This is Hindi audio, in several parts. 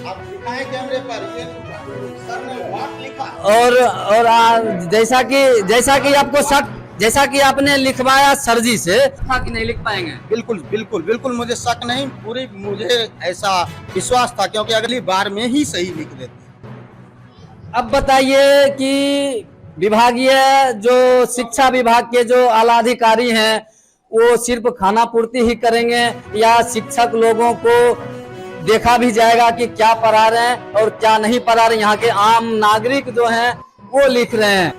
आप दिखाएं कैमरे पर, ये सर ने व्हाट लिखा। जैसा कि आपको शक, जैसा कि आपने लिखवाया सर जी से, था कि नहीं लिख पाएंगे। बिल्कुल बिल्कुल बिल्कुल, मुझे शक नहीं, पूरी मुझे ऐसा विश्वास था, क्योंकि अगली बार में ही सही लिख देते। अब बताइए कि विभागीय जो शिक्षा विभाग के जो आला अधिकारी हैं वो सिर्फ खाना पूर्ति ही करेंगे या शिक्षक लोगों को देखा भी जाएगा कि क्या पढ़ा रहे हैं और क्या नहीं पढ़ा रहे। यहाँ के आम नागरिक जो हैं वो लिख रहे हैं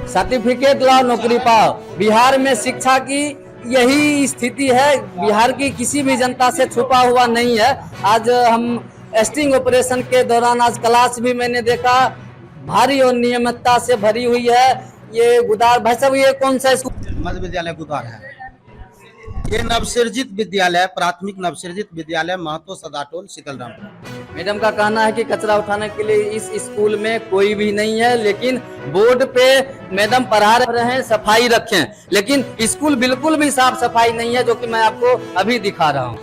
सर्टिफिकेट लाओ नौकरी पाओ। बिहार में शिक्षा की यही स्थिति है, बिहार की किसी भी जनता से छुपा हुआ नहीं है। आज हम स्टिंग ऑपरेशन के दौरान आज क्लास भी मैंने देखा भारी और नियमितता से भरी हुई है। ये गुदार भाई साहब, ये कौन सा स्कूल? मध्य विद्यालय गुदार है। ये नवसृजित विद्यालय, प्राथमिक नवसृजित विद्यालय महतो सदाटोल शीतलरामपुर। मैडम का कहना है कि कचरा उठाने के लिए इस स्कूल में कोई भी नहीं है, लेकिन बोर्ड पे मैडम पढ़ा रहे हैं सफाई रखें, लेकिन स्कूल बिल्कुल भी साफ सफाई नहीं है, जो कि मैं आपको अभी दिखा रहा हूँ।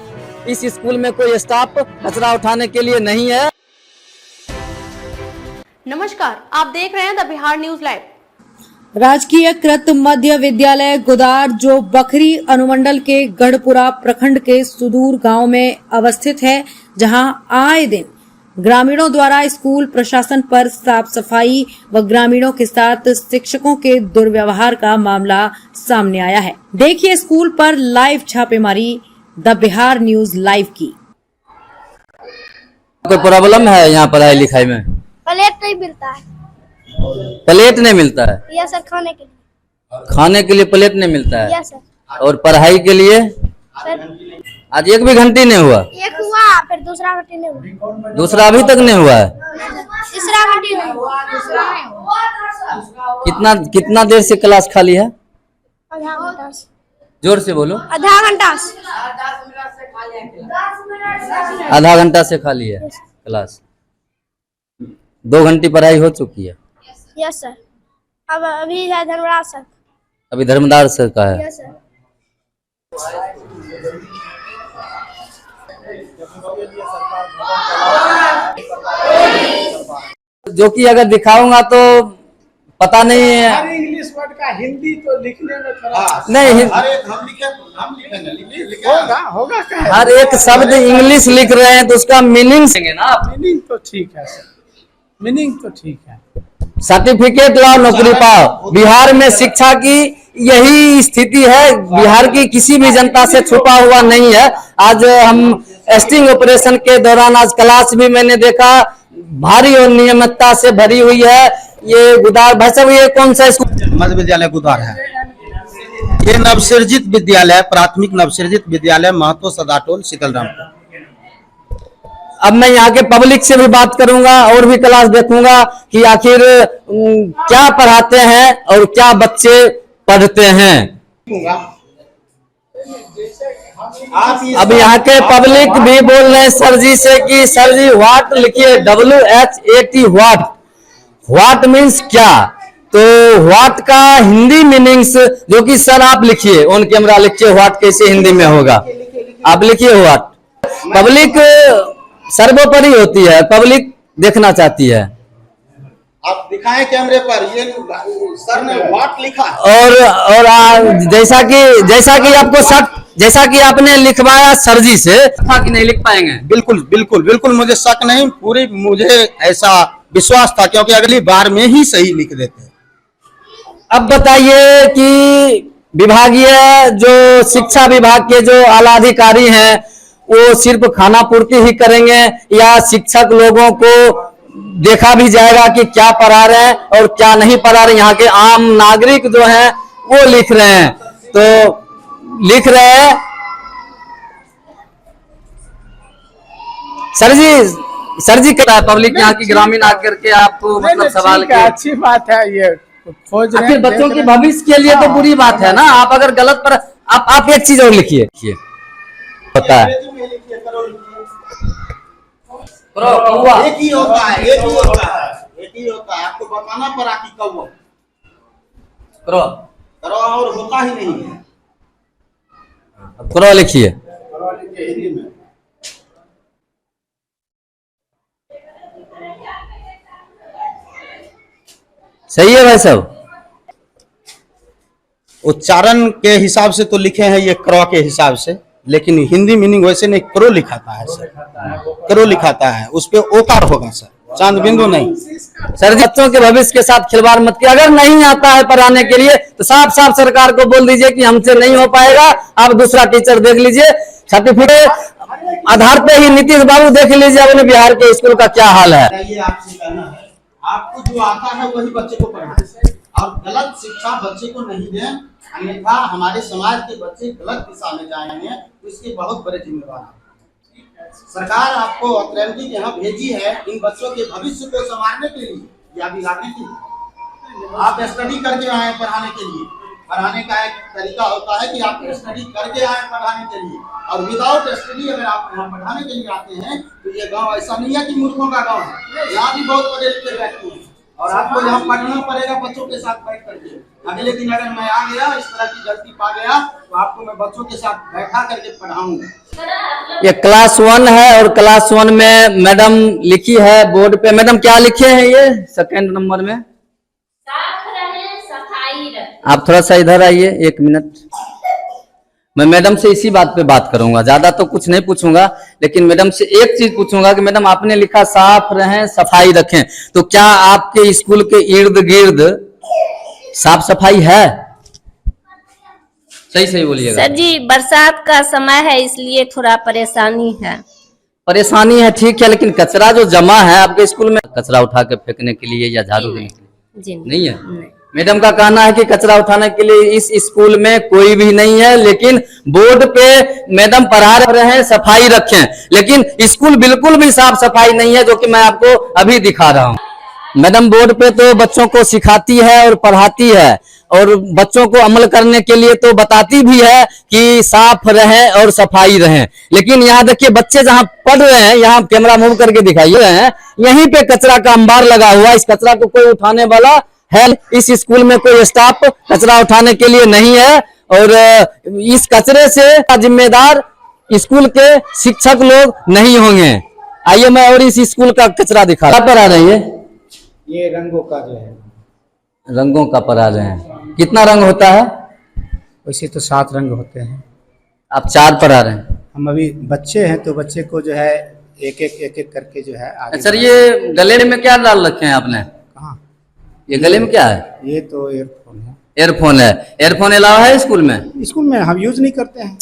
इस स्कूल में कोई स्टाफ कचरा उठाने के लिए नहीं है। नमस्कार, आप देख रहे हैं द बिहार न्यूज लाइव। राजकीय कृत मध्य विद्यालय गुदार, जो बखरी अनुमंडल के गढ़पुरा प्रखंड के सुदूर गांव में अवस्थित है, जहां आए दिन ग्रामीणों द्वारा स्कूल प्रशासन पर साफ सफाई व ग्रामीणों के साथ शिक्षकों के दुर्व्यवहार का मामला सामने आया है। देखिए स्कूल पर लाइव छापेमारी द बिहार न्यूज लाइव की। कोई प्रॉब्लम है यहाँ पढ़ाई लिखाई में? प्लेट नहीं मिलता है। प्लेट नहीं मिलता है? यस सर, खाने के लिए। खाने के लिए प्लेट नहीं मिलता है? Yes sir. और पढ़ाई के लिए? सर आज एक भी घंटी नहीं हुआ? एक हुआ, फिर दूसरा घंटी नहीं हुआ। दूसरा अभी तक नहीं हुआ है? तीसरा घंटी नहीं हुआ। कितना देर से क्लास खाली है? आधा घंटा से। जोर से बोलो। आधा घंटा से। आधा घंटा से खाली है क्लास। 2 घंटी पढ़ाई हो चुकी है? Yes sir. अब अभी है धर्मराज सर। अभी धर्मदार सर का है? Yes sir. जो कि अगर दिखाऊंगा तो पता नहीं है। हर इंग्लिश वर्ड का हिंदी तो लिखने में थोड़ा नहीं, होगा क्या? हर एक शब्द इंग्लिश लिख रहे हैं तो उसका मीनिंग देंगे ना आप। मीनिंग तो ठीक है सर, मीनिंग तो ठीक है। सर्टिफिकेट लाओ नौकरी पाओ। बिहार में शिक्षा की यही स्थिति है, बिहार की किसी भी जनता से छुपा हुआ नहीं है। आज हम स्टिंग ऑपरेशन के दौरान आज क्लास भी मैंने देखा भारी और नियमितता से भरी हुई है। ये गुदार भाई साहब, ये कौन सा स्कूल? मध्य विद्यालय गुदार है। ये नवसृजित विद्यालय, प्राथमिक नवसृजित विद्यालय महतो सदाटोल शीतलरामपुर। अब मैं यहाँ के पब्लिक से भी बात करूंगा और भी क्लास देखूंगा कि आखिर क्या पढ़ाते हैं और क्या बच्चे पढ़ते हैं। अब यहाँ के पब्लिक भी बोल रहे हैं सर जी से कि सर जी व्हाट लिखिए, WHAT व्हाट, व्हाट मीन्स क्या। तो व्हाट का हिंदी मीनिंग्स जो कि सर आप लिखिए, ऑन कैमरा लिखिए व्हाट कैसे हिंदी में होगा। आप लिखिए व्हाट। पब्लिक सर्वोपरि होती है, पब्लिक देखना चाहती है। आप दिखाएं कैमरे पर, ये सर ने व्हाट लिखा। और जैसा कि आपको शक, जैसा कि आपने लिखवाया सर जी से, था कि नहीं लिख पाएंगे। बिल्कुल बिल्कुल बिल्कुल, मुझे शक नहीं, पूरी मुझे ऐसा विश्वास था, क्योंकि अगली बार में ही सही लिख देते। अब बताइए कि विभागीय जो शिक्षा विभाग के जो आला अधिकारी हैं वो सिर्फ खाना पूर्ति ही करेंगे या शिक्षक लोगों को देखा भी जाएगा कि क्या पढ़ा रहे हैं और क्या नहीं पढ़ा रहे। यहाँ के आम नागरिक जो हैं वो लिख रहे हैं, तो लिख रहे हैं सर जी क्या पब्लिक यहाँ की ग्रामीण आकर के आपको मतलब सवाल की अच्छी बात है। ये खोज रहे हैं, बच्चों के भविष्य के लिए तो बुरी बात है ना। आप अगर गलत पर आप एक चीज और लिखिए होता है। एक ही होता है, एक ही होता है, एक ही होता है। आपको बताना पड़ा कि कौवा करो और होता ही नहीं है। करो लिखिए। सही है भाई साहब? उच्चारण के हिसाब से तो लिखे हैं ये क्रो के हिसाब से, लेकिन हिंदी मीनिंग वैसे नहीं, क्रो लिखाता है सर, क्रो लिखाता है, उस पे ओकार होगा सर, चांद बिंदु नहीं। सर जी, बच्चों के भविष्य के साथ खिलवाड़ मत कीजिए। अगर नहीं आता है पढ़ाने के लिए तो साफ साफ सरकार को बोल दीजिए कि हमसे नहीं हो पाएगा, आप दूसरा टीचर देख लीजिए। सर्टिफिकेट आधार पे ही नीतीश बाबू देख लीजिए अपने बिहार के स्कूल का क्या हाल है। ये आपसे कहना है, आपको जो आता है वही बच्चे को पढ़ाएं और गलत शिक्षा बच्चे को नहीं दें, अन्यथा हमारे समाज के बच्चे गलत दिशा में जाएंगे तो इसके बहुत बड़े जिम्मेवार हैं। सरकार आपको अथॉरिटी के यहाँ भेजी है इन बच्चों के भविष्य को संवारने के लिए या बिगाड़ने के लिए। आप स्टडी करके आए पढ़ाने के लिए, पढ़ाने का एक तरीका होता है कि आप स्टडी करके आए पढ़ाने के लिए, और विदाउट स्टडी अगर आप यहाँ पढ़ाने के लिए आते हैं तो ये गांव ऐसा नहीं है कि मूर्खों का गांव है, यहाँ भी बहुत पढ़े लिखे व्यक्ति हैं और आपको यहाँ पढ़ना पड़ेगा बच्चों के साथ बैठ करके। अगले दिन अगर मैं आ गया इस तरह की गलती पा गया तो आपको मैं बच्चों के साथ बैठा करके पढ़ाऊंगा। ये क्लास 1 है और क्लास 1 में मैडम लिखी है बोर्ड पे। मैडम क्या लिखे हैं ये सेकंड नंबर में? साफ रहे, सफाई रहे। आप थोड़ा सा इधर आइए 1 मिनट। मैं मैडम से इसी बात पे बात करूंगा, ज्यादा तो कुछ नहीं पूछूंगा, लेकिन मैडम से एक चीज पूछूंगा कि मैडम आपने लिखा साफ रहें सफाई रखें, तो क्या आपके स्कूल के इर्द गिर्द साफ सफाई है? सही सही बोलिएगा सर जी, बरसात का समय है इसलिए थोड़ा परेशानी है। परेशानी है, ठीक है, लेकिन कचरा जो जमा है आपके स्कूल में, कचरा उठा के फेंकने के लिए या झाड़ू देने के लिए जी नहीं है? मैडम का कहना है कि कचरा उठाने के लिए इस स्कूल में कोई भी नहीं है, लेकिन बोर्ड पे मैडम पढ़ा रहे हैं सफाई रखें, लेकिन स्कूल बिल्कुल भी साफ सफाई नहीं है, जो कि मैं आपको अभी दिखा रहा हूँ। मैडम बोर्ड पे तो बच्चों को सिखाती है और पढ़ाती है और बच्चों को अमल करने के लिए तो बताती भी है कि साफ रहें और सफाई रहें, लेकिन यहाँ देखिए बच्चे जहाँ पढ़ रहे हैं, यहाँ कैमरा मूव करके दिखाइए हैं, यहीं पे कचरा का अंबार लगा हुआ। इस कचरा को कोई उठाने वाला है? इस स्कूल में कोई स्टाफ कचरा उठाने के लिए नहीं है और इस कचरे से जिम्मेदार स्कूल के शिक्षक लोग नहीं होंगे। आइए मैं और इस स्कूल का कचरा दिखा पर आ रही है। ये रंगों का जो है, रंगों का पढ़ा रहे हैं। कितना रंग होता है? वैसे तो 7 रंग होते हैं, आप 4 पढ़ा रहे हैं। हम अभी बच्चे हैं तो बच्चे को जो है एक एक करके जो है आगे। सर ये गले में क्या डाल रखे हैं आपने? कहाँ? ये गले में क्या है? ये तो ईयरफोन है। एयरफोन है। एयरफोन अलावा है स्कूल में? स्कूल में हम यूज नहीं करते हैं।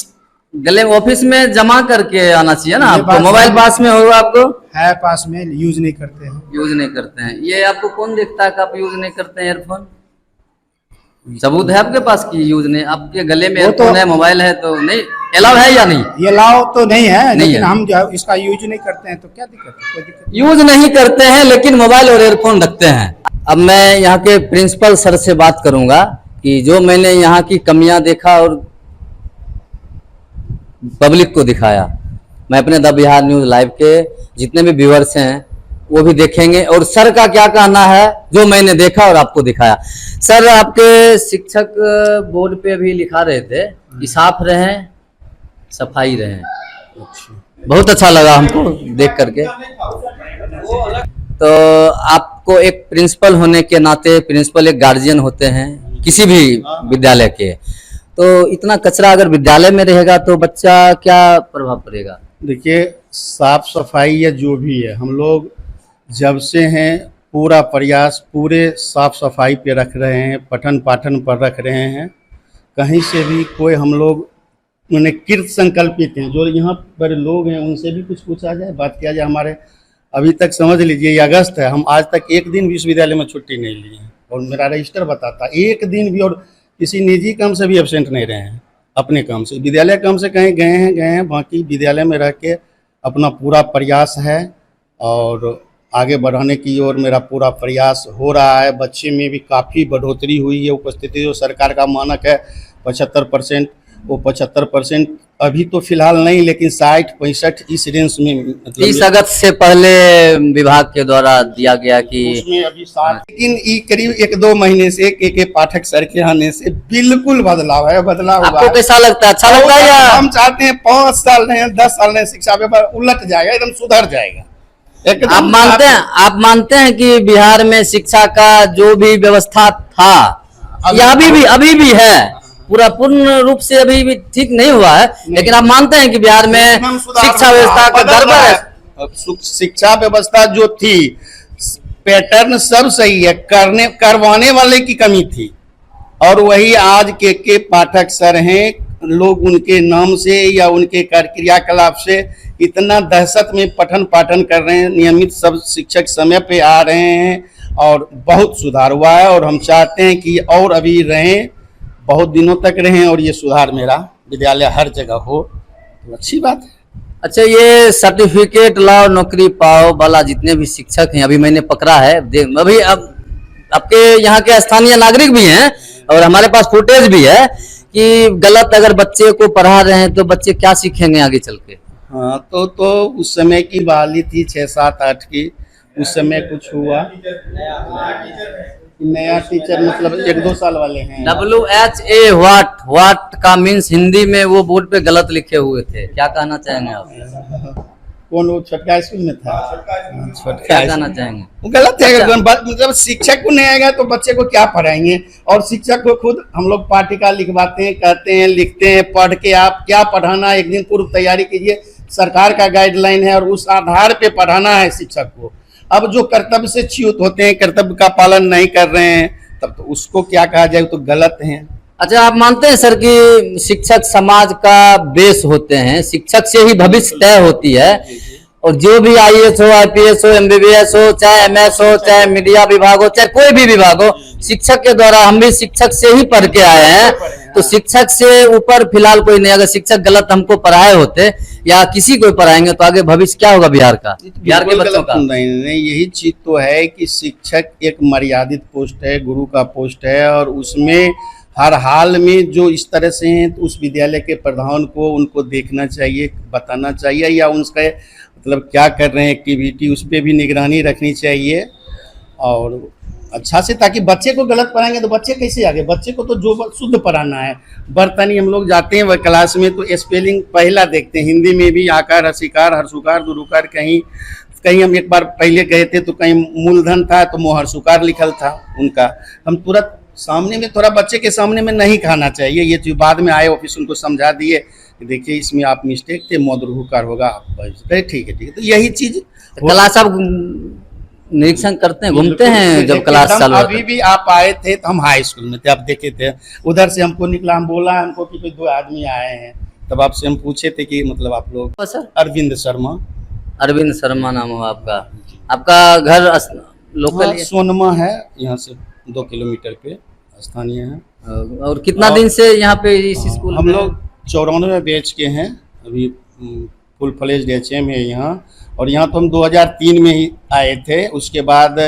गले ऑफिस में जमा करके आना चाहिए ना आपको। मोबाइल पास में होगा आपको? है पास में, यूज नहीं करते हैं। यूज नहीं करते हैं। ये आपको कौन देखता है कि आप यूज नहीं करते हैं एयरफोन? सबूत है आपके पास कि यूज नहीं? आपके गले में एयरफोन है, मोबाइल है, तो नहीं अलाउ है या नहीं? ये अलाउ तो नहीं है, नहीं लेकिन है। हम जो इसका यूज नहीं करते हैं तो क्या दिक्कत है? कोई दिक्कत यूज नहीं करते हैं लेकिन मोबाइल और एयरफोन रखते हैं। अब मैं यहाँ के प्रिंसिपल सर से बात करूंगा कि जो मैंने यहाँ की कमियां देखा और पब्लिक को दिखाया, मैं अपने द बिहार न्यूज लाइव के जितने भी व्यूअर्स हैं वो भी देखेंगे और सर का क्या कहना है जो मैंने देखा और आपको दिखाया। सर आपके शिक्षक बोर्ड पे भी लिखा रहे थे कि साफ रहें सफाई रहें, बहुत अच्छा लगा हमको देख करके। तो आपको एक प्रिंसिपल होने के नाते, प्रिंसिपल एक गार्जियन होते हैं किसी भी विद्यालय के, तो इतना कचरा अगर विद्यालय में रहेगा तो बच्चा क्या प्रभाव पड़ेगा? देखिए, साफ सफाई या जो भी है, हम लोग जब से हैं पूरा प्रयास पूरे साफ सफाई पे रख रहे हैं, पठन पाठन पर रख रहे हैं। कहीं से भी कोई हम लोग उन्हें कृत संकल्पित हैं, जो यहाँ पर लोग हैं उनसे भी कुछ पूछा जाए, बात किया जाए। हमारे अभी तक समझ लीजिए ये अगस्त है, हम आज तक एक दिन भी विश्वविद्यालय में छुट्टी नहीं ली है और मेरा रजिस्टर बताता एक दिन भी, और किसी निजी काम से भी एब्सेंट नहीं रहे हैं। अपने काम से, विद्यालय काम से कहीं गए हैं, बाकी विद्यालय में रह के अपना पूरा प्रयास है और आगे बढ़ाने की ओर मेरा पूरा प्रयास हो रहा है। बच्चे में भी काफ़ी बढ़ोतरी हुई है, उपस्थिति जो सरकार का मानक है 75%, वो 75% अभी तो फिलहाल नहीं, लेकिन 60-65 इस रेंज में 30 अगस्त से पहले विभाग के द्वारा दिया गया कि उसमें अभी 60, लेकिन ये करीब 1-2 महीने से एक पाठक सर के आने से बिल्कुल बदलाव है, बदलाव हुआ आपको है। कैसा लगता है? अच्छा लगता है या? हम चाहते हैं 5 साल नहीं 10 साल नहीं शिक्षा व्यवस्था उलट जाएगा, एकदम सुधर जाएगा। एकदम आप मानते हैं कि बिहार में शिक्षा का जो भी व्यवस्था था या अभी भी है, पूरा पूर्ण रूप से अभी भी ठीक नहीं हुआ है, लेकिन आप मानते हैं कि बिहार में शिक्षा व्यवस्था का गड़बड़ है? शिक्षा व्यवस्था जो थी, पैटर्न सब सही है, करवाने वाले की कमी थी। और वही आज के पाठक सर हैं, लोग उनके नाम से या उनके क्रियाकलाप से इतना दहशत में पठन पाठन कर रहे हैं। नियमित सब शिक्षक समय पे आ रहे हैं और बहुत सुधार हुआ है, और हम चाहते हैं कि और अभी रहें, बहुत दिनों तक रहें, और ये सुधार मेरा विद्यालय हर जगह हो, तो अच्छी बात है। अच्छा, ये सर्टिफिकेट लाओ नौकरी पाओ वाला जितने भी शिक्षक हैं, अभी मैंने पकड़ा है, अभी अब आपके यहाँ के स्थानीय नागरिक भी हैं और हमारे पास फुटेज भी है कि गलत अगर बच्चे को पढ़ा रहे हैं तो बच्चे क्या सीखेंगे आगे चल के। हाँ, तो उस समय की बहाली थी 6, 7, 8 की, उस समय कुछ हुआ। नया टीचर मतलब 1-2 साल वाले हैं। WHA व्हाट का मीन्स हिंदी में वो बोर्ड पे गलत लिखे हुए थे, क्या कहना चाहेंगे आप? कौन, वो छठा स्कूल में था? क्या कहना चाहेंगे? वो गलत है। मतलब शिक्षक को नहीं आएगा तो बच्चे को क्या पढ़ाएंगे? और शिक्षक को खुद हम लोग पाठ्यक्रम लिखवाते हैं, कहते हैं, लिखते हैं, पढ़ के आप क्या पढ़ाना, एक दिन पूर्व तैयारी कीजिए, सरकार का गाइडलाइन है और उस आधार पे पढ़ाना है शिक्षक को। अब जो कर्तव्य से च्युत होते हैं, कर्तव्य का पालन नहीं कर रहे हैं, तब तो उसको क्या कहा जाए, तो गलत है। अच्छा, आप मानते हैं सर कि शिक्षक समाज का बेस होते हैं, शिक्षक से ही भविष्य तय होती है, और जो भी IAS हो, IPS हो, MBBS हो, चाहे MS हो, चाहे मीडिया विभाग हो, चाहे कोई भी विभाग हो, शिक्षक के द्वारा, हम भी शिक्षक से ही पढ़ के आए हैं, तो शिक्षक से ऊपर फिलहाल कोई नहीं। अगर शिक्षक गलत हमको पढ़ाए होते या किसी को पढ़ाएंगे तो आगे भविष्य क्या होगा बिहार का, बिहार के बच्चों का? नहीं, यही चीज तो है कि शिक्षक एक मर्यादित पोस्ट है, गुरु का पोस्ट है, और उसमें हर हाल में जो इस तरह से हैं, तो उस विद्यालय के प्रधान को उनको देखना चाहिए, बताना चाहिए, या उनका मतलब क्या कर रहे हैं एक्टिविटी, उस पर भी निगरानी रखनी चाहिए, और अच्छा से, ताकि बच्चे को गलत पढ़ाएंगे तो बच्चे कैसे आगे? बच्चे को तो जो शुद्ध पढ़ाना है। बर्तनी हम लोग जाते हैं वह क्लास में तो स्पेलिंग पहला देखते हैं, हिंदी में भी आकार, हसीकार, हर्षुकार, दुरुकार, कहीं हम एक बार पहले गए थे तो कहीं मूलधन था तो मोहर्षुकार लिखल था उनका। हम तुरंत सामने में, थोड़ा बच्चे के सामने में नहीं खाना चाहिए, ये जो बाद में आए ऑफिस उनको समझा दिए, देखिए इसमें आप मिस्टेक थे, मोदरुकार होगा, ठीक है। तो यही चीज क्लास आप निरीक्षण करते हैं, घूमते हैं जब क्लास चालू होता है? अभी भी आप आए थे तो हम हाई स्कूल में थे, आप देखे थे, उधर से हमको निकला, हम बोला हमको कि कोई 2 आदमी आए हैं, तब आपसे हम पूछे थे कि मतलब आप लोग। सर अरविंद शर्मा। अरविंद शर्मा नाम हो आपका घर लोकल सोनमा है, यहाँ से 2 किलोमीटर पे स्थानीय है। और कितना दिन से यहाँ पे इस स्कूल? हम लोग 94 बैच के हैं, अभी फुल फ्लेज्ड HM है यहाँ, और यहाँ तो हम 2003 में ही आए थे। उसके बाद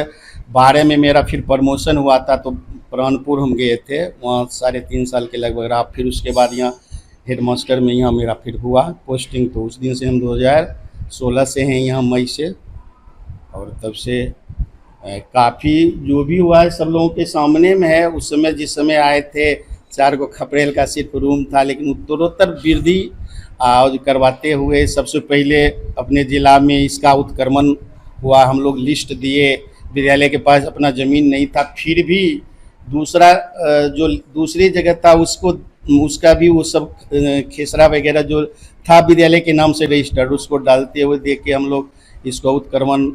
12 में मेरा फिर प्रमोशन हुआ था तो प्राणपुर हम गए थे, वहाँ 3.5 साल के लगभग रहा। फिर उसके बाद यहाँ हेड मास्टर में यहाँ मेरा फिर हुआ पोस्टिंग, तो उस दिन से हम 2016 से हैं यहाँ, मई से, और तब से काफ़ी जो भी हुआ है सब लोगों के सामने में है। उस समय जिस समय आए थे 4 गो खपरेल का सिर्फ रूम था, लेकिन उत्तरोत्तर वृद्धि करवाते हुए सबसे पहले अपने ज़िला में इसका उत्क्रमण हुआ। हम लोग लिस्ट दिए, विद्यालय के पास अपना ज़मीन नहीं था, फिर भी दूसरा जो दूसरी जगह था उसका भी वो सब खेसरा वगैरह जो था विद्यालय के नाम से रजिस्टर्ड, उसको डालते हुए देख के हम लोग इसको उत्क्रमण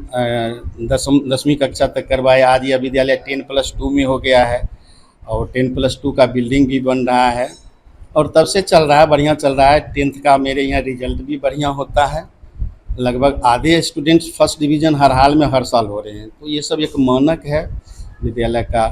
10वीं कक्षा तक करवाए। आज यह विद्यालय 10+2 में हो गया है, और 10+2 का बिल्डिंग भी बन रहा है, और तब से चल रहा है, बढ़िया चल रहा है। 10th का मेरे यहाँ रिजल्ट भी बढ़िया होता है, लगभग आधे स्टूडेंट्स फर्स्ट डिवीज़न हर हाल में हर साल हो रहे हैं। तो ये सब एक मानक है विद्यालय का।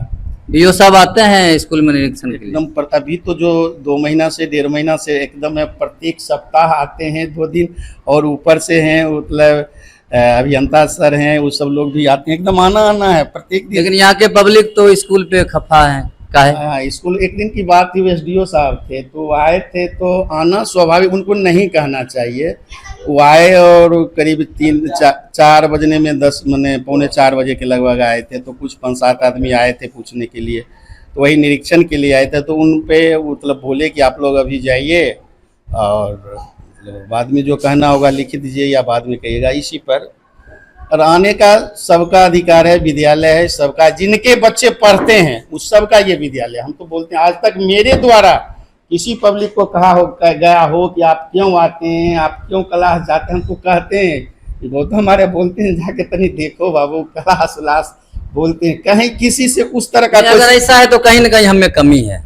BO साहब आते हैं स्कूल में निरीक्षण के लिए? एकदम अभी तो जो 2 महीना से 1.5 महीना से एकदम है, प्रत्येक सप्ताह आते हैं 2 दिन, और ऊपर से हैं मतलब अभियंता सर हैं, वो सब लोग भी आते हैं, एकदम आना है प्रत्येक दिन। लेकिन यहाँ के पब्लिक तो स्कूल पे खफा है, हाँ, स्कूल एक दिन की बात थी, SDO साहब थे तो आए थे, तो आना स्वाभाविक, उनको नहीं कहना चाहिए। वो आए और करीब 3-4 बजने में 10 मने 3:45 बजे के लगभग आए थे, तो कुछ 5-7 आदमी आए थे पूछने के लिए, तो वही निरीक्षण के लिए आए थे। तो उन पे मतलब बोले कि आप लोग अभी जाइए और बाद में जो कहना होगा लिख दीजिए या बाद में कहिएगा। इसी पर और आने का सबका अधिकार है, विद्यालय है सबका, जिनके बच्चे पढ़ते हैं उस सबका ये विद्यालय। हम तो बोलते हैं आज तक मेरे द्वारा किसी पब्लिक को कहा हो गया हो कि आप क्यों आते हैं, आप क्यों क्लास जाते हैं, हम तो कहते हैं वो तो हमारे बोलते हैं जाके तनी देखो बाबू क्लास उलास, बोलते हैं कहीं किसी से उस तरह का अगर ऐसा है तो कहीं ना कहीं हमें कमी है।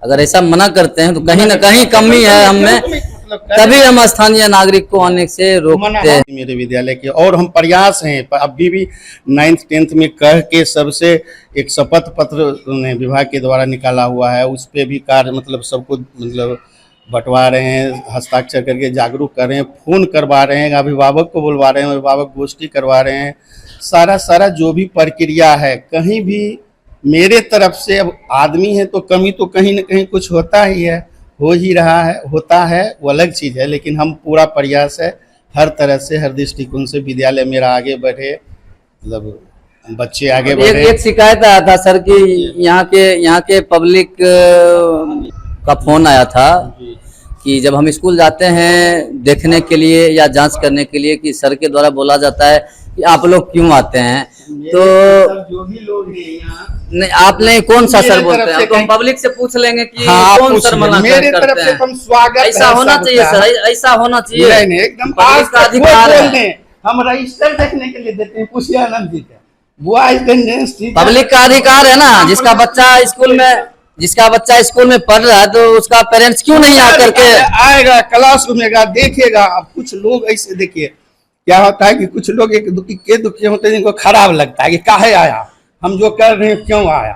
अगर ऐसा मना करते हैं तो कहीं ना कहीं कमी है हमें, तभी हम स्थानीय नागरिक को आने से रोकते हैं। मेरे विद्यालय के और हम प्रयास हैं अभी भी 9th 10th में कह के सबसे एक शपथ पत्र विभाग के द्वारा निकाला हुआ है, उस पे भी कार्य मतलब सबको मतलब बंटवा रहे हैं, हस्ताक्षर करके जागरूक कर रहे हैं, फोन करवा रहे हैं, अभिभावक को बुलवा रहे हैं, अभिभावक गोष्ठी करवा रहे हैं, सारा जो भी प्रक्रिया है कहीं भी मेरे तरफ से। अब आदमी है तो कमी तो कहीं ना कहीं कुछ होता ही है, हो ही रहा है, होता है, वो अलग चीज़ है, लेकिन हम पूरा प्रयास है हर तरह से, हर दृष्टिकोण से विद्यालय मेरा आगे बढ़े, मतलब बच्चे आगे बढ़े। एक शिकायत आया था सर कि यहाँ के पब्लिक का फोन आया था कि जब हम स्कूल जाते हैं देखने के लिए या जांच करने के लिए कि सर के द्वारा बोला जाता है कि आप लोग क्यों आते हैं, तो जो भी लोग हैं यहाँ नहीं आपने कौन सा सर बोलते हैं, तो हम पब्लिक से पूछ लेंगे कि हाँ, कौन सर मना मेरे करते तरफ से हैं। हम स्वागत ऐसा होना चाहिए सर, ऐसा होना चाहिए, नहीं एकदम पब्लिक का अधिकार है। हम रजिस्टर देखने के लिए देते हैं, पूछिए आनंद जी का, वो अटेंडेंस पब्लिक का अधिकार है ना, जिसका बच्चा स्कूल में पढ़ रहा है तो उसका पेरेंट्स क्यों नहीं आकर के आएगा, क्लास रूमेगा, देखेगा। अब कुछ लोग ऐसे देखिए क्या होता है कि कुछ लोग एक दुखी होते हैं जिनको खराब लगता है कि काहे आया, हम जो कर रहे हैं क्यों आया,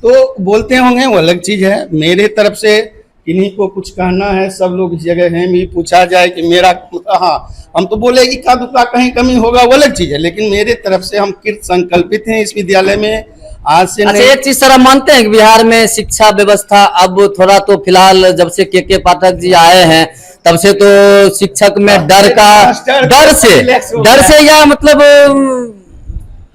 तो बोलते होंगे, वो अलग चीज है। मेरे तरफ से किन्हीं को कुछ कहना है, सब लोग इस जगह हैं, भी पूछा जाए कि मेरा हाँ हम तो बोले कि का दुका कहीं कमी होगा वो अलग चीज है, लेकिन मेरे तरफ से हम कृत संकल्पित हैं इस विद्यालय में आज से। अच्छा एक चीज सर आप मानते हैं कि बिहार में शिक्षा व्यवस्था अब थोड़ा तो फिलहाल जब से के पाठक जी आए हैं तब से तो शिक्षक में डर से या मतलब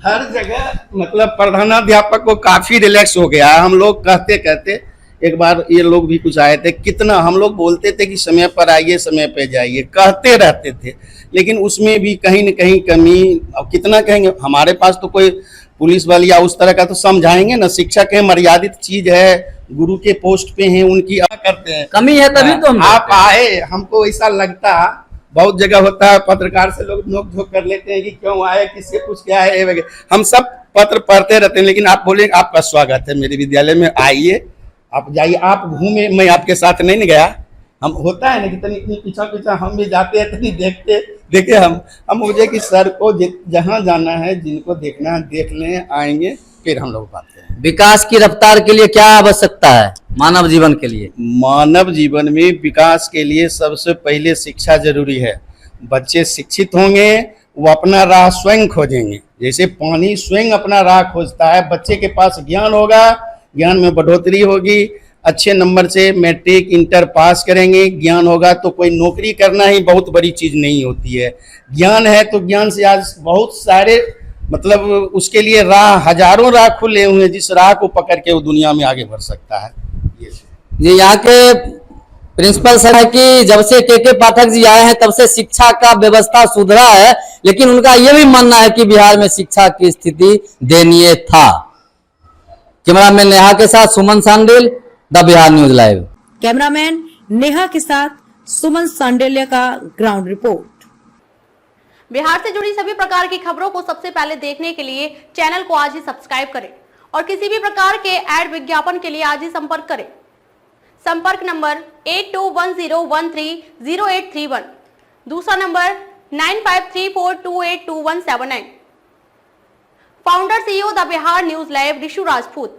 हर जगह मतलब प्रधानाध्यापक को काफी रिलैक्स हो गया है। हम लोग कहते एक बार ये लोग भी कुछ आए थे, कितना हम लोग बोलते थे कि समय पर आइए समय पर जाइए, कहते रहते थे, लेकिन उसमें भी कहीं न कहीं कमी। अब कितना कहेंगे, हमारे पास तो कोई पुलिस वाली या उस तरह का तो समझाएंगे ना, शिक्षक है मर्यादित चीज है, गुरु के पोस्ट पे हैं, उनकी करते हैं, कमी है तभी तो आप आए। हमको ऐसा लगता बहुत जगह होता है, पत्रकार से लोग नोक झोंक कर लेते हैं कि क्यों आए, किससे कुछ क्या है वगैरह। हम सब पत्र पढ़ते रहते हैं, लेकिन आप बोले आपका स्वागत है मेरे विद्यालय में, आइए आप जाइए, आप घूमे, मैं आपके साथ नहीं गया। हम होता है ना कि तनी पीछा हम भी जाते हैं, तनी देखे हम मुझे कि सर को जहाँ जाना है, जिनको देखना है देख लें, आएंगे फिर हम लोग बात करें। विकास की रफ्तार के लिए क्या आवश्यकता है मानव जीवन के लिए? मानव जीवन में विकास के लिए सबसे पहले शिक्षा जरूरी है। बच्चे शिक्षित होंगे, वो अपना राह स्वयं खोजेंगे, जैसे पानी स्वयं अपना राह खोजता है। बच्चे के पास ज्ञान होगा, ज्ञान में बढ़ोतरी होगी, अच्छे नंबर से मैट्रिक इंटर पास करेंगे, ज्ञान होगा तो कोई नौकरी करना ही बहुत बड़ी चीज नहीं होती है। ज्ञान है तो ज्ञान से आज बहुत सारे मतलब उसके लिए राह, हजारों राह खुले हुए हैं, जिस राह को पकड़ के वो दुनिया में आगे बढ़ सकता है। जी यहाँ के प्रिंसिपल सर है कि जब से के पाठक जी आए हैं तब से शिक्षा का व्यवस्था सुधरा है, लेकिन उनका ये भी मानना है कि बिहार में शिक्षा की स्थिति दयनीय था। कैमरामैन नेहा के साथ Suman Sandel, the Bihar news live. Cameraman Neha के साथ सुमन सांडेलिया का ग्राउंड रिपोर्ट। बिहार से जुड़ी सभी प्रकार की खबरों को सबसे पहले देखने के लिए चैनल को आज ही सब्सक्राइब करें और किसी भी प्रकार के एड विज्ञापन के लिए आज ही संपर्क करें। संपर्क नंबर 8210130831, दूसरा number 9534282179। Founder CEO the Bihar news live Rishu Rajput.